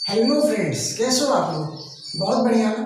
Hello friends, कैसे हो आप लोग? बहुत बढ़िया ना।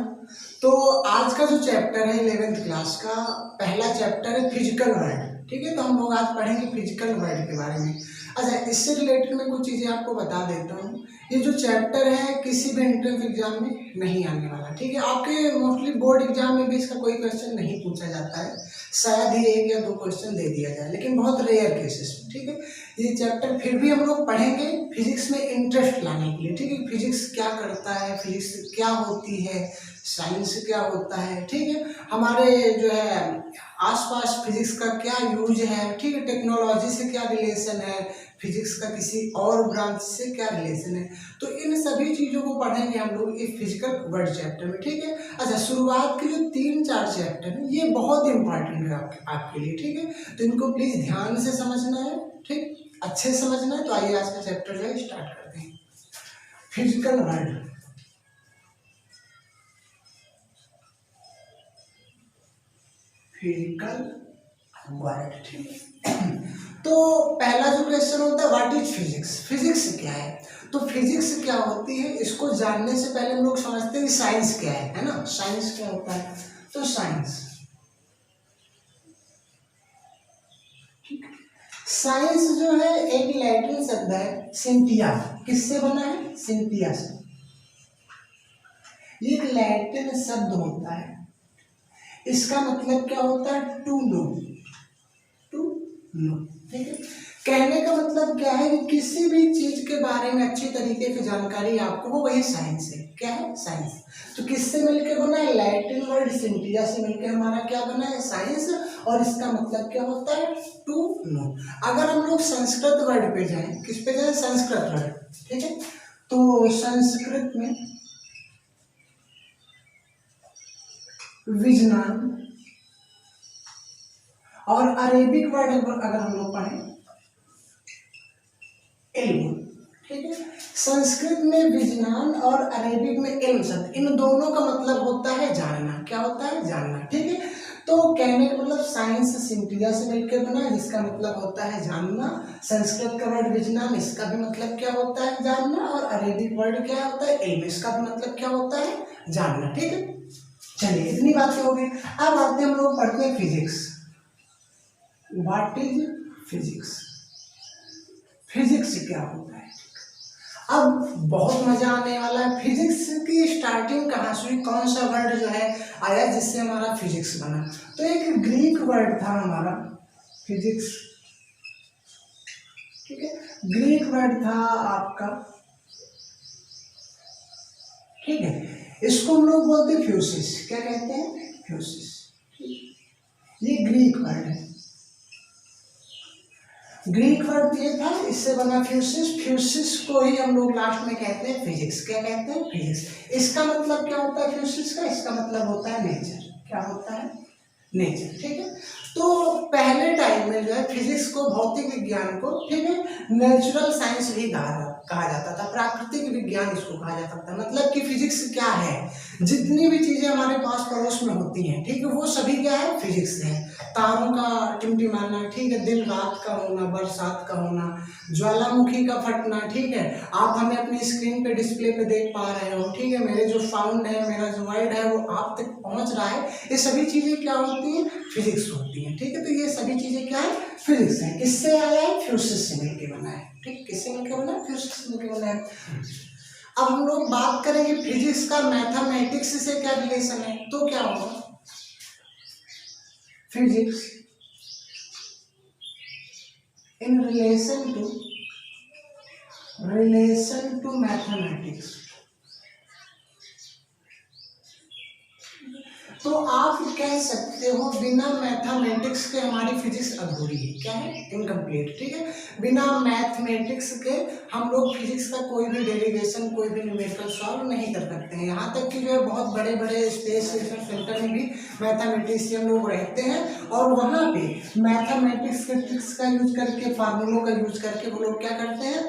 तो आज का जो चैप्टर है 11th क्लास का पहला चैप्टर है फिजिकल वर्ल्ड। ठीक है, तो हम लोग आज पढ़ेंगे फिजिकल वर्ल्ड के बारे में। अच्छा, इससे रिलेटेड मैं कुछ चीज़ें आपको बता देता हूँ। ये जो चैप्टर है किसी भी एंट्रेंस एग्जाम में नहीं आने वाला। ठीक है, आपके मोस्टली बोर्ड एग्जाम में भी इसका कोई क्वेश्चन नहीं पूछा जाता है। शायद ही 1 या 2 क्वेश्चन दे दिया जाए, लेकिन बहुत रेयर केसेस में। ठीक है, ये चैप्टर फिर भी हम लोग पढ़ेंगे फिजिक्स में इंटरेस्ट लाने के लिए। ठीक है, फिजिक्स क्या करता है, फिजिक्स क्या होती है, साइंस क्या होता है। ठीक है, हमारे जो है आसपास फिजिक्स का क्या यूज है। ठीक है, टेक्नोलॉजी से क्या रिलेशन है, फिजिक्स का किसी और ब्रांच से क्या रिलेशन है। तो इन सभी चीज़ों को पढ़ेंगे हम लोग इस फिजिकल वर्ल्ड चैप्टर में। ठीक है, अच्छा, शुरुआत के जो 3-4 चैप्टर हैं ये बहुत इंपॉर्टेंट है आपके लिए। ठीक है, तो इनको प्लीज ध्यान से समझना है। ठीक, अच्छे से समझना है। तो आइए आज का चैप्टर जो है स्टार्ट करते हैं। Physical world. Physical world. ठीक है, तो पहला जो क्वेश्चन होता है व्हाट इज फिजिक्स। फिजिक्स क्या है? तो फिजिक्स क्या होती है इसको जानने से पहले हम लोग समझते हैं कि साइंस क्या है ना। साइंस क्या होता है? तो साइंस साइंस जो है एक लैटिन शब्द है सिंटिया। किससे बना है? सिंटिया से। ये एक लैटिन शब्द होता है। इसका मतलब क्या होता है? To know. To know. ठीक है, कहने का मतलब क्या है कि किसी भी चीज के बारे में अच्छी तरीके से जानकारी आपको हो, वही साइंस है। क्या है? साइंस। तो किससे मिलकर बना है? लैटिन वर्ड सिंटिया से मिलकर हमारा क्या बना है? साइंस। और इसका मतलब क्या होता है? To know. अगर हम लोग संस्कृत वर्ड पे जाएं, किस पे जाएं? संस्कृत वर्ड। ठीक है, तो संस्कृत में विज्ञान और अरेबिक वर्ड अगर हम लोग पढ़ें इल्म। ठीक है, संस्कृत में विज्ञान और अरेबिक में इल्म शब्द, इन दोनों का मतलब होता है जानना। क्या होता है? जानना। ठीक है, तो कहने का मतलब साइंस सिंटिया से मिलकर बना है, जिसका मतलब होता है जानना। संस्कृत का वर्ड विज्ञान, इसका भी मतलब क्या होता है? जानना। और अरेबिक वर्ड क्या होता है? इल्म, इसका भी मतलब क्या होता है? जानना। ठीक है, चलिए इतनी बातें हो गई। अब आते हम लोग पढ़ते हैं physics. What is physics. Physics क्या होता है? अब बहुत मजा आने वाला है। फिजिक्स की स्टार्टिंग कहाँ से हुई? कौन सा वर्ड जो है आया जिससे हमारा फिजिक्स बना? तो एक ग्रीक वर्ड था हमारा फिजिक्स। ठीक है, ग्रीक वर्ड था आपका। ठीक है, इसको हम लोग बोलते हैं फ्यूसिस। क्या कहते हैं? फ्यूसिस। ये ग्रीक वर्ड है। ग्रीक वर्ड ये था, इससे बना फ्यूसिस। फ्यूसिस को ही हम लोग लास्ट में कहते हैं फिजिक्स। क्या कहते हैं? फिजिक्स। इसका मतलब क्या होता है फ्यूसिस का? इसका मतलब होता है नेचर। क्या होता है? नेचर। ठीक है, तो पहले टाइम में जो है फिजिक्स को, भौतिक विज्ञान को, ठीक है, नेचुरल साइंस भी कहा जाता था। प्राकृतिक विज्ञान इसको कहा जाता था। मतलब कि फिजिक्स क्या है? जितनी भी चीजें हमारे पास पड़ोस में होती हैं, ठीक है, वो सभी क्या है? फिजिक्स है। तारों का टिमटिमाना, ठीक है, दिन रात का होना, बरसात का होना, ज्वालामुखी का फटना। ठीक है, आप हमें अपनी स्क्रीन पे डिस्प्ले पे देख पा रहे हो। ठीक है, मेरे जो साउंड है, मेरा जो वर्ड है वो आप तक पहुंच रहा है। ये सभी चीजें क्या होती हैं? फिजिक्स होती हैं। ठीक है, तो ये सभी चीजें क्या है? फिजिक्स है। किससे आया है? फ्यूसिस से मिलकर बना है। ठीक, किससे मिलकर बना है? फ्यूसिस से मिलकर बना है। अब हम लोग बात करेंगे फिजिक्स का मैथमेटिक्स से क्या रिलेशन है। तो क्या होगा? Physics in relation to mathematics। तो आप कह सकते हो बिना मैथमेटिक्स के हमारी फिजिक्स अधूरी है। क्या है? इनकम्प्लीट। ठीक है, बिना मैथमेटिक्स के हम लोग फिजिक्स का कोई भी डेरिवेशन, कोई भी न्यूमेरिकल सॉल्व नहीं कर सकते हैं। यहाँ तक कि जो है बहुत बड़े बड़े स्पेस रिसर्च सेंटर में भी मैथमेटिशियन लोग रहते हैं, और वहाँ पे मैथमेटिक्स के ट्रिक्स का यूज करके, फार्मूलों का यूज करके वो लोग क्या करते हैं?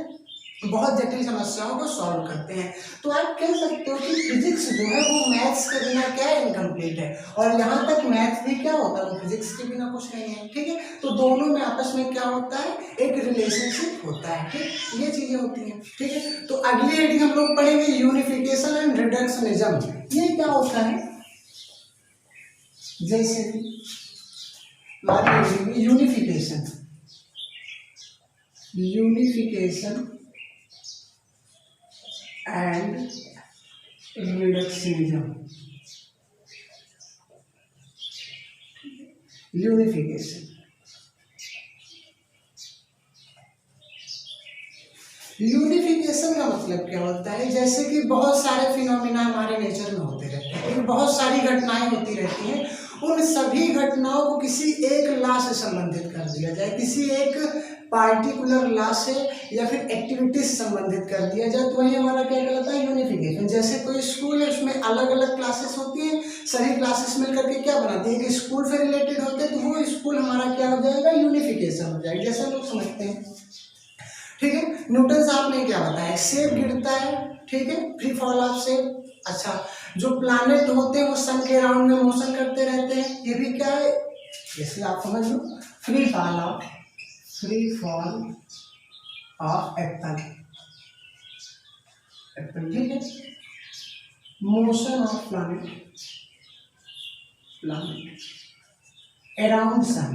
बहुत जटिल समस्याओं को सॉल्व करते हैं। तो आप कह सकते हो कि फिजिक्स जो है वो मैथ्स के बिना क्या है, इनकम्प्लीट है। और यहाँ तक मैथ्स भी क्या होता है, वो फिजिक्स के बिना कुछ नहीं है। ठीक है, तो दोनों में आपस में क्या होता है, एक रिलेशनशिप होता है। ठीक, ये चीजें होती हैं। ठीक है, तो अगली हेडिंग हम लोग पढ़ेंगे यूनिफिकेशन एंड रिडक्शनिज्म। ये क्या होता है, जैसे unification, unification and reductionism. Unification, unification का मतलब क्या होता है, जैसे कि बहुत सारे फिनोमिना हमारे नेचर में होते रहते हैं, बहुत सारी घटनाएं होती रहती हैं, उन सभी घटनाओं को किसी एक लॉ से संबंधित कर दिया जाए, किसी एक पार्टिकुलर लॉ से या फिर एक्टिविटी से संबंधित कर दिया जाए, तो वही हमारा क्या कहलाता है, यूनिफिकेशन। जैसे कोई स्कूल है, उसमें अलग अलग क्लासेस होती हैं, सभी क्लासेस मिलकर के क्या बनाती है, कि स्कूल से रिलेटेड होते हैं, तो वो स्कूल हमारा क्या हो जाएगा, यूनिफिकेशन हो जाएगा, जैसे हम लोग समझते हैं। ठीक है, न्यूटन साहब ने क्या बताया, सेब गिरता है, ठीक है, फ्री फॉल ऑफ सेब। अच्छा, जो प्लैनेट होते हैं वो सन के राउंड में मोशन करते रहते हैं, ये भी क्या है, जैसे आप समझ लो, free fall of apple, apple, ठीक है, motion of planet around sun,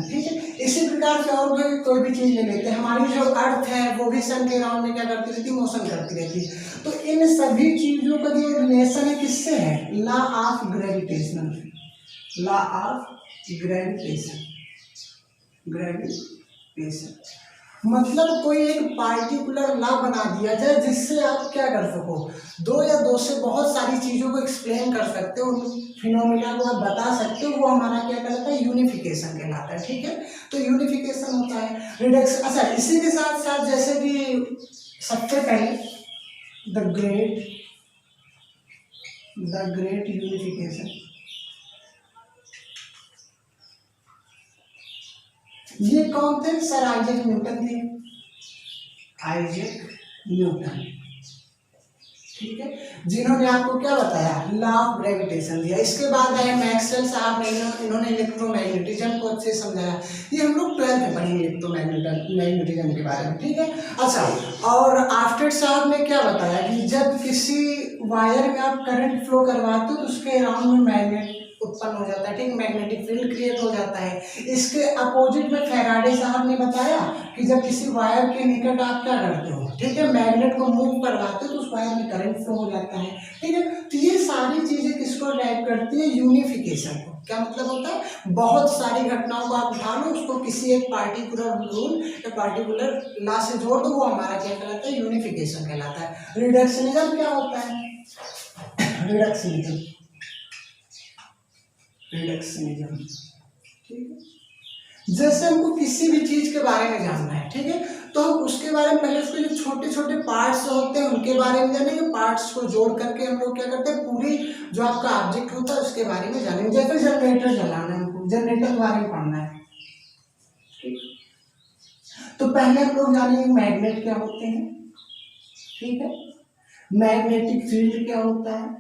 ठीक है। इसी प्रकार से और भी कोई भी चीज ले लेते हैं, हमारी जो अर्थ है वो भी सन के राउंड में क्या करती रहती है, मोशन करती रहती है। तो इन सभी चीजों का जो रिलेशन है किससे है, law of gravitation, law of gravitation. मतलब कोई एक पार्टिकुलर लॉ बना दिया जाए जिससे आप क्या कर सको, दो या दो से बहुत सारी चीजों को एक्सप्लेन कर सकते हो, उन फिनोमिना को आप बता सकते हो, वो हमारा क्या कहलाता है, यूनिफिकेशन कहलाता है। ठीक है, तो यूनिफिकेशन होता है, रिडक्शन। अच्छा, इसी के साथ साथ जैसे कि सबसे पहले द ग्रेट यूनिफिकेशन, ये कौन थे, सर आइजैक न्यूटन थे, आइजैक न्यूटन, ठीक है, जिन्होंने आपको क्या बताया, लॉ ऑफ ग्रेविटेशन दिया। इसके बाद आए मैक्सवेल साहब ने, इन्होंने इलेक्ट्रोमैग्नेटिज्म को अच्छे समझाया। ये हम लोग 12th में पढ़ेंगे इलेक्ट्रोमैग्नेटिज्म के बारे में। ठीक है, अच्छा, और आफ्टर साहब ने क्या बताया कि जब किसी वायर में आप करंट फ्लो करवाते हो तो उसके अराउंड में मैग्नेट उत्पन्न हो जाता है, ठीक, मैग्नेटिक फील्ड क्रिएट हो जाता है। इसके अपोजिट में फैराडे साहब ने बताया कि जब किसी वायर के निकट आप क्या करते हो, ठीक है, मैग्नेट को मूव करवाते हो तो उस वायर में करंट फ्लो हो जाता है। ठीक है, तो ये सारी चीजें किसको ड्राइव करती है, यूनिफिकेशन को। क्या मतलब होता है, बहुत सारी घटनाओं को आप उठा लो, उसको किसी एक पार्टिकुलर रूल या पार्टिकुलर लॉ से जोड़ दो, वो हमारा क्या कहलाता है, यूनिफिकेशन कहलाता है। रिडक्शनिज्म क्या होता है, रिडक्शनिज्म, ठीक है, जैसे हमको किसी भी चीज के बारे में जानना है, ठीक है, तो हम उसके बारे में पहले उसके जो छोटे छोटे पार्ट्स होते हैं उनके बारे में जानेंगे, पार्ट्स को जोड़ करके हम लोग क्या करते हैं, पूरी जो आपका ऑब्जेक्ट होता है उसके बारे में जानेंगे। जैसे जनरेटर चलाना है, हमको जनरेटर के बारे में पढ़ना है, तो पहले हम लोग जानेंगे मैग्नेट क्या होते हैं, ठीक है, मैग्नेटिक फील्ड क्या होता है,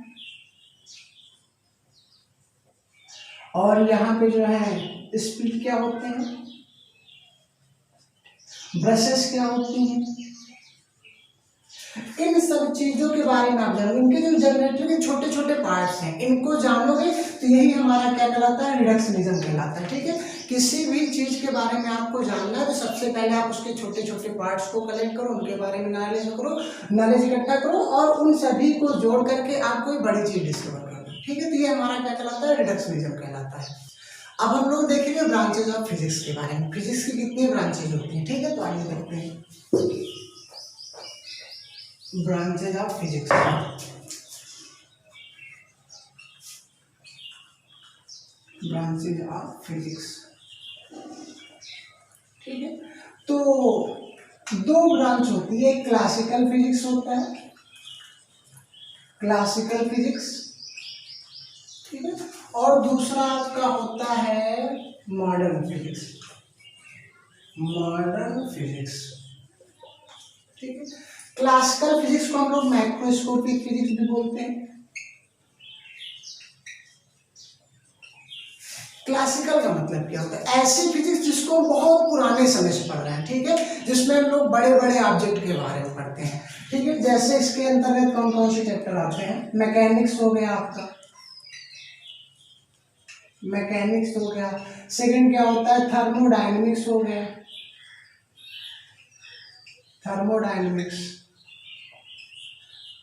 और यहाँ पे जो है स्पीड क्या होते हैं, ब्रशेस क्या होती हैं, इन सब चीजों के बारे में आप जानोगे। इनके जो जनरेटर के छोटे छोटे पार्ट्स हैं इनको जानोगे तो यही हमारा क्या कहलाता है, रिडक्शनिज्म कहलाता है। ठीक है, किसी भी चीज के बारे में आपको जानना है तो सबसे पहले आप उसके छोटे छोटे पार्ट्स को कलेक्ट करो, उनके बारे में नॉलेज इकट्ठा करो और उन सभी को जोड़ करके आप कोई बड़ी चीज डिस्कवर करो। ठीक है, तो ये हमारा क्या कहलाता है, रिडक्शनिज्म कहलाता है। अब हम लोग देखेंगे ब्रांचेज ऑफ फिजिक्स के बारे में, फिजिक्स की कितनी ब्रांचेज होती हैं। ठीक है, तो आइए देखते हैं branches of physics. Branches of physics, ठीक है, तो दो ब्रांच होती है, क्लासिकल फिजिक्स होता है, क्लासिकल फिजिक्स, ठीक है, और दूसरा आपका होता है मॉडर्न फिजिक्स, मॉडर्न फिजिक्स, ठीक है। क्लासिकल फिजिक्स को हम लोग माइक्रोस्कोपिक फिजिक्स भी बोलते हैं। क्लासिकल का मतलब क्या होता है? ऐसी फिजिक्स जिसको बहुत पुराने समय से पढ़ रहे हैं, ठीक है, जिसमें हम लोग बड़े बड़े ऑब्जेक्ट के बारे में पढ़ते हैं, ठीक है। जैसे इसके अंतर्गत कौन कौन से चैप्टर आते हैं? मैकेनिक्स हो गया आपका, मैकेनिक्स हो गया। सेकंड क्या होता है? थर्मोडायनेमिक्स हो गया, थर्मोडायनेमिक्स।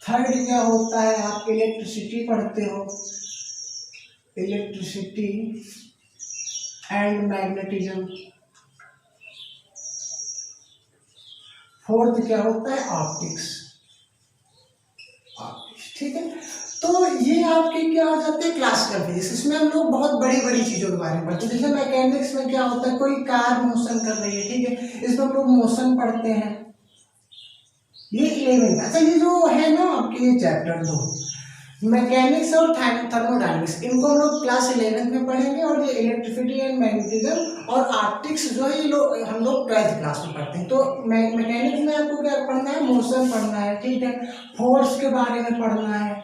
थर्ड क्या होता है? आप इलेक्ट्रिसिटी पढ़ते हो, इलेक्ट्रिसिटी एंड मैग्नेटिज्म। फोर्थ क्या होता है? ऑप्टिक्स, ऑप्टिक्स, ठीक है। तो ये आपके क्या हो जाते हैं? Classical physics. इसमें हम लोग बहुत बड़ी बड़ी चीजों के बारे में पढ़ते हैं। जैसे मैकेनिक्स में क्या होता है? कोई कार मोशन कर रही है, ठीक है, इसमें हम लोग मोशन पढ़ते हैं। ये 11। अच्छा, ये जो है ना आपके चैप्टर 2, मैकेनिक्स और थर्मोडायनेमिक्स, इनको हम लोग क्लास 11 में पढ़ेंगे। और ये इलेक्ट्रिसिटी एंड मैग्नेटिज्म और ऑप्टिक्स जो है ये लोग हम लोग 12th क्लास में पढ़ते हैं। तो मैकेनिक्स में आपको क्या पढ़ना है? मोशन पढ़ना है, ठीक है, फोर्स के बारे में पढ़ना है,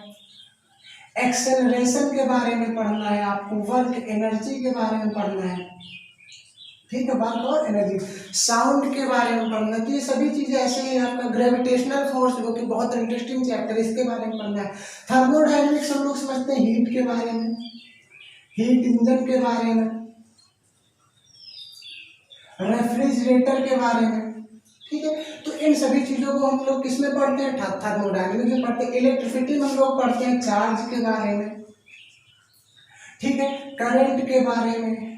एक्सेलरेशन के बारे में पढ़ना है, आपको वर्क एनर्जी के बारे में पढ़ना है, ठीक है, वर्क और एनर्जी, साउंड के बारे में पढ़ना है। तो ये सभी चीजें ऐसे हैं। आपका ग्रेविटेशनल फोर्स जो कि बहुत इंटरेस्टिंग चैप्टर है, इसके बारे में पढ़ना है। थर्मोडायनेमिक्स हम लोग समझते हैं हीट के बारे में, हीट इंजन के बारे में, रेफ्रिजरेटर के बारे में, ठीक है। तो इन सभी चीजों को हम लोग किसमें पढ़ते हैं? थर्मोडायनेमिक्स में पढ़ते हैं। इलेक्ट्रिसिटी में हम लोग पढ़ते हैं चार्ज के बारे में, ठीक है, करंट के बारे में,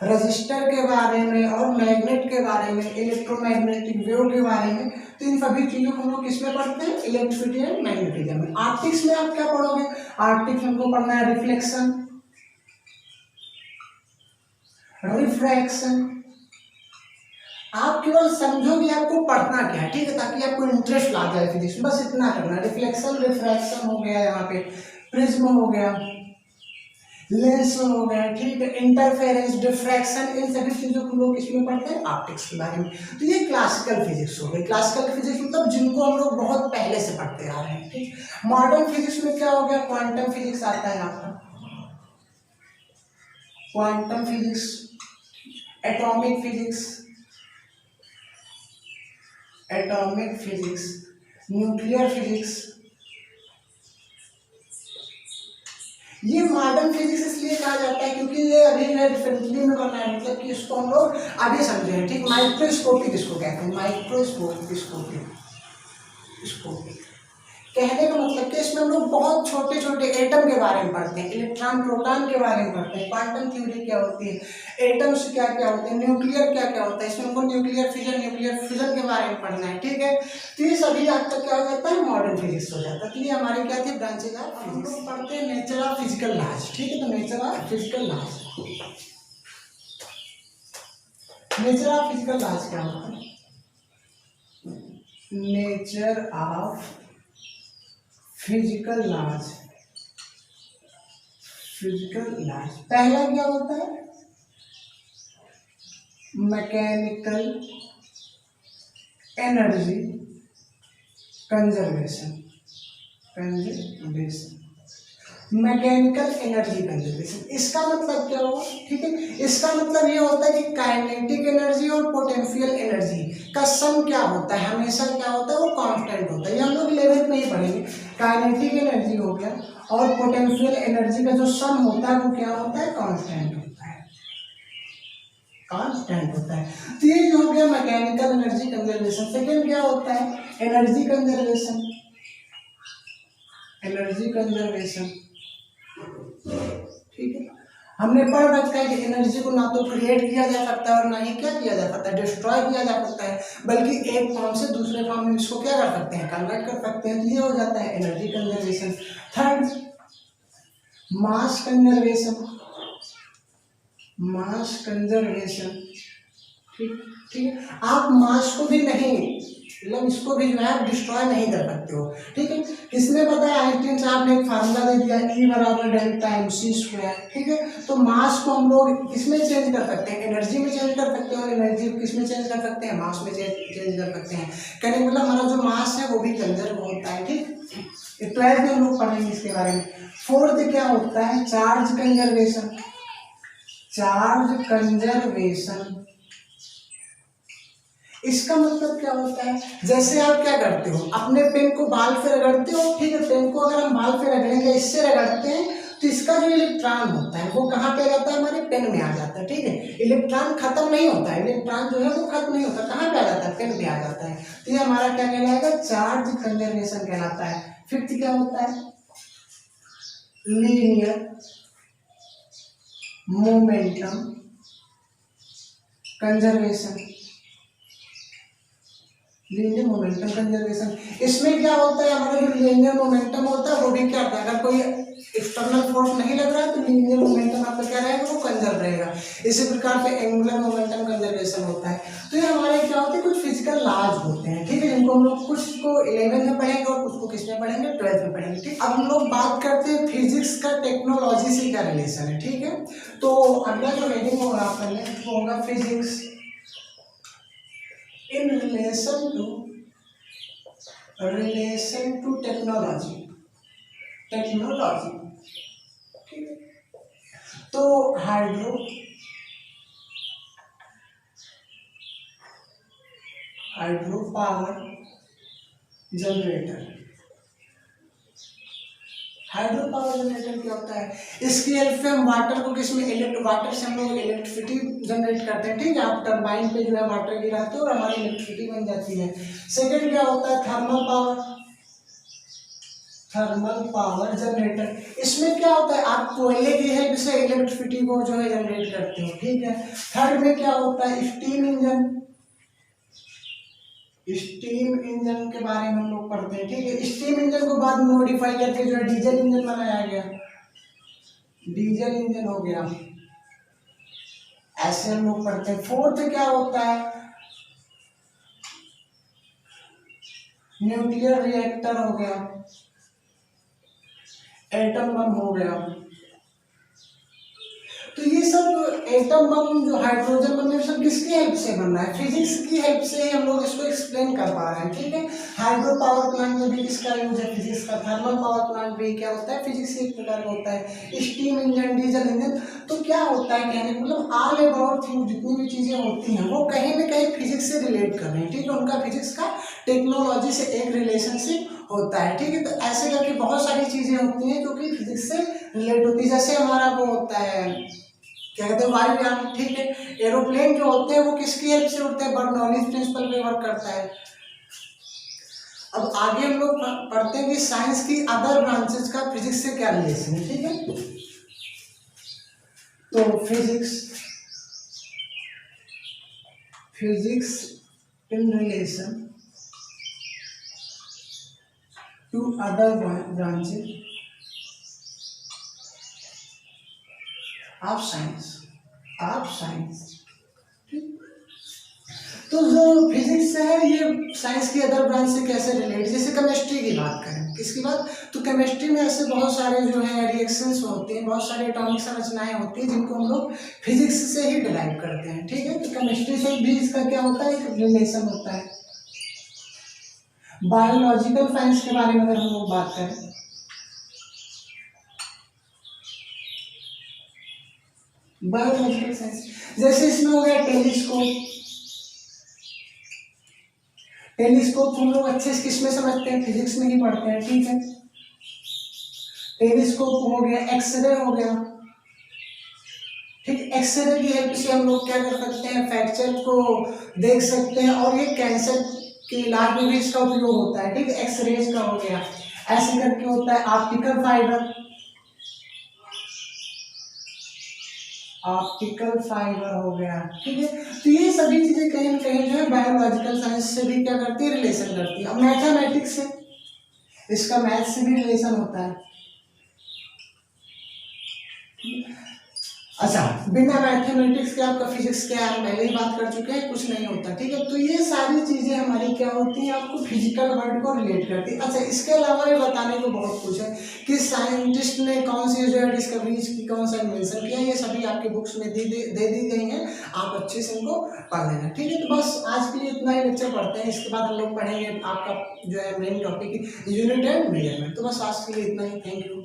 रजिस्टर के बारे में और मैग्नेट के बारे में, इलेक्ट्रोमैग्नेटिक वेव के बारे में। तो इन सभी चीजों को हम लोग किसमें पढ़ते हैं? इलेक्ट्रिसिटी एंड मैग्नेटिज्म में। ऑप्टिक्स में आप क्या पढ़ोगे? ऑप्टिक्स में हमको पढ़ना है रिफ्लेक्शन, रिफ्रैक्शन। आप केवल समझोगे आपको पढ़ना क्या है, ठीक है, ताकि आपको इंटरेस्ट ला जाए फिजिक्स में, बस इतना करना है। रिफ्लेक्शन, रिफ्रैक्शन हो गया, यहाँ पे प्रिज्म हो गया, लेंस हो गया, ठीक है, इंटरफेरेंस, डिफ्रैक्शन, इन सभी चीजों को लोग इसमें पढ़ते हैं ऑप्टिक्स के बारे में। तो ये क्लासिकल फिजिक्स हो गई। क्लासिकल फिजिक्स मतलब जिनको हम लोग बहुत पहले से पढ़ते आ रहे हैं, ठीक। मॉडर्न फिजिक्स में क्या हो गया? क्वांटम फिजिक्स आता है आपका, quantum physics, atomic physics, atomic physics, nuclear physics. ये मॉडर्न फिजिक्स इसलिए कहा जाता है क्योंकि ये अभी रिसेंटली में बना है, मतलब कि इसको हम लोग आगे समझे हैं, ठीक। माइक्रोस्कोपिक इसको कहते हैं, माइक्रोस्कोपिक, स्कोपिक कहने का मतलब कि इसमें हम लोग बहुत छोटे छोटे एटम के बारे में पढ़ते हैं, इलेक्ट्रॉन प्रोटॉन के बारे में पढ़ते हैं, क्वांटम थ्योरी क्या होती है, एटम्स क्या क्या होते हैं, न्यूक्लियर क्या क्या होता है, इसमें हमको न्यूक्लियर फ्यूजन के बारे में पढ़ना है, ठीक है। तो ये सभी आपका क्या हो जाता है? मॉडर्न फिजिक्स हो जाता है। तो ये हमारी क्या थी? Branches of physics. हम पढ़ते हैं नेचर ऑफ फिजिकल लॉज, ठीक है। तो nature of physical laws, nature of physical laws क्या होता है? Nature of physical laws, physical laws पहला क्या होता है? Mechanical energy conservation, mechanical energy conservation. इसका मतलब क्या होगा? ठीक है, इसका मतलब ये होता है कि काइनेटिक एनर्जी और पोटेंशियल एनर्जी का सम क्या होता है? हमेशा क्या होता है? वो कांस्टेंट होता है। ये हम लोग 11th में ही पढ़ेंगे। काइनेटिक एनर्जी हो गया और पोटेंशियल एनर्जी का जो सम होता है वो क्या होता है? कांस्टेंट होता है, कांस्टेंट होता है। तो ये जो हो गया मैकेनिकल एनर्जी कंजर्वेशन। सेकेंड क्या होता है? एनर्जी कंजर्वेशन, एनर्जी कंजर्वेशन, ठीक है। हमने पढ़ रखा है कि एनर्जी को ना तो क्रिएट किया जा सकता है और ना ही क्या किया जा सकता है? डिस्ट्रॉय किया जा सकता है, बल्कि एक फॉर्म से दूसरे फॉर्म में इसको क्या कर सकते हैं? कन्वर्ट कर सकते हैं। तो ये हो जाता है energy conservation. Third, mass conservation, mass conservation, ठीक ठीक है। आप मास को भी नहीं मतलब इसको भी जो है आप डिस्ट्रॉय नहीं कर सकते हो, ठीक है। किसने बताया, आइंस्टीन साहब ने एक फार्मूला दे दिया, E बराबर डेल्टा mc स्क्वायर, ठीक है। तो मास को हम लोग किसमें चेंज कर सकते हैं, एनर्जी में चेंज कर सकते हैं, और एनर्जी को किसमें चेंज कर सकते हैं, मास में चेंज कर सकते हैं। कहने मतलब हमारा जो मास है वो भी कंजर्व होता है, ठीक। 12th में हम लोग पढ़ेंगे इसके बारे में। 4th क्या होता है, चार्ज कंजर्वेशन। चार्ज कंजर्वेशन इसका मतलब क्या होता है, जैसे आप क्या करते हो, अपने पेन को बाल पे रगड़ते हो, ठीक है। पेन को अगर हम बाल पे रगड़ेंगे, इससे रगड़ते हैं, तो इसका जो इलेक्ट्रॉन होता है वो कहाँ पे रहता है, हमारे पेन में आ जाता है, ठीक है। इलेक्ट्रॉन खत्म नहीं होता है, इलेक्ट्रॉन जो है वो खत्म नहीं होता, कहाँ पे आ जाता है, पेन पे आ जाता है। तो ये हमारा क्या कहलाएगा, चार्ज कंजर्वेशन कहलाता है। 5th क्या होता है, linear momentum conservation. Linear momentum conservation, इसमें क्या होता है, हमारा जो लीनियर मोमेंटम होता है वो भी क्या होता है, अगर कोई एक्सटर्नल फोर्स नहीं लग रहा है तो लीनियर मोमेंटम आपका क्या रहेगा, वो कंजर्व रहेगा। इसी प्रकार से एंगुलर मोमेंटम कंजर्वेशन होता है। तो ये हमारे क्या होते हैं, कुछ फिजिकल लॉज होते हैं, ठीक है, जिनको हम लोग कुछ को 11 में पढ़ेंगे और कुछ को किस में पढ़ेंगे, 12th में पढ़ेंगे, ठीक। अब हम लोग बात करते हैं फिजिक्स का टेक्नोलॉजी से क्या रिलेशन है, ठीक है। तो अगला जो हेडिंग होगा आपका नेक्स्ट वो होगा physics in relation to technology, ठीक है। तो hydro power generator, hydro power generator क्या होता है, इसकी हेल्प से हम वाटर को किसमें, वाटर से हम लोग इलेक्ट्रिसिटी जनरेट करते हैं, ठीक है। आप टरबाइन पे जो है वाटर गिराते हो और हमारी इलेक्ट्रिसिटी बन जाती है। सेकंड क्या होता है, थर्मल पावर जनरेटर। इसमें क्या होता है, आप कोयले की हेल्प से इलेक्ट्रिसिटी को जो है जनरेट करते हो, ठीक है। थर्ड में क्या होता है, स्टीम इंजन। स्टीम इंजन के बारे में हम लोग पढ़ते हैं, ठीक है। स्टीम इंजन को बाद में मॉडिफाई करके जो है डीजल इंजन बनाया गया, डीजल इंजन हो गया, ऐसे हम लोग पढ़ते हैं। फोर्थ क्या होता है, न्यूक्लियर रिएक्टर हो गया, एटम बम हो गया। तो ये सब एटम बम जो हाइड्रोजन बम ये सब किसकी हेल्प से बन रहा है, फिजिक्स की हेल्प से हम लोग इसको एक्सप्लेन कर पा रहे हैं, ठीक है। हाइड्रो पावर प्लांट में भी किसका यूज है, फिजिक्स का। थर्मल पावर प्लांट भी क्या होता है, फिजिक्स के एक प्रकार का होता है। स्टीम इंजन, डीजल इंजन, तो क्या होता है, कहने का मतलब ऑल अबाउट थिंग, जितनी भी चीजें होती हैं वो कहीं ना कहीं फिजिक्स से रिलेट कर रही हैं, ठीक है। उनका फिजिक्स का टेक्नोलॉजी से एक रिलेशनशिप होता है, ठीक है। तो ऐसे करके बहुत सारी चीजें होती हैं जो कि फिजिक्स से रिलेट होती है। जैसे हमारा वो होता है क्या कहते हैं, वायुयान, ठीक है। एरोप्लेन जो होते हैं वो किसकी हेल्प से उड़ते हैं, बर्नौलीज प्रिंसिपल पे वर्क करता है। अब आगे हम लोग पढ़ते हैं कि साइंस की अदर ब्रांचेस का फिजिक्स से क्या रिलेशन है, ठीक है। तो physics in relation to other branches of science, तो जो फिजिक्स है ये साइंस की अदर ब्रांच से कैसे रिलेट, जैसे केमिस्ट्री की बात करें, किसकी बात, तो केमिस्ट्री में ऐसे बहुत सारे जो है रिएक्शंस होते हैं, बहुत सारी एटॉमिक संरचनाएं होती हैं जिनको हम लोग फिजिक्स से ही डिराइव करते हैं, ठीक है। तो केमिस्ट्री से भी इसका क्या होता है, एक रिलेशन होता है। बायोलॉजिकल साइंस के बारे में अगर हम लोग बात करें, बायोलॉजिकल साइंस जैसे इसमें हो गया टेलीस्कोप हम लोग अच्छे से किसमें समझते हैं, फिजिक्स में ही पढ़ते हैं, ठीक है। टेलीस्कोप हो गया, एक्सरे हो गया, ठीक। एक्सरे की हेल्प से हम लोग क्या कर सकते हैं, फ्रैक्चर को देख सकते हैं, और ये कैंसर के इलाज में भी इसका उपयोग होता है, ठीक है। एक्सरेज का हो गया, ऐसे करके होता है। ऑप्टिकल फाइबर हो गया, ठीक है। तो ये सभी चीजें कहीं ना कहीं जो है बायोलॉजिकल साइंस से भी क्या करती है, रिलेशन करती है। अब मैथमेटिक्स से, इसका मैथ से भी रिलेशन होता है। अच्छा, बिना मैथमेटिक्स के आपका फिजिक्स क्या है, पहले ही बात कर चुके हैं, कुछ नहीं होता। ठीक है, तो ये सारी चीजें हमारी क्या होती हैं, आपको फिजिकल वर्ल्ड को रिलेट करती है। अच्छा, इसके अलावा भी बताने को बहुत कुछ है कि साइंटिस्ट ने कौन सी जो है डिस्कवरीज की, कौन सा इन्वेंशन किया, ये सभी आपके बुक्स में दे दी गई हैं, आप अच्छे से इनको पढ़ लेना। ठीक है, तो बस आज के लिए इतना ही लेक्चर पढ़ते हैं, इसके बाद हम लोग पढ़ेंगे आपका जो है main topic unit and measurement. तो बस आज के लिए इतना ही, थैंक यू।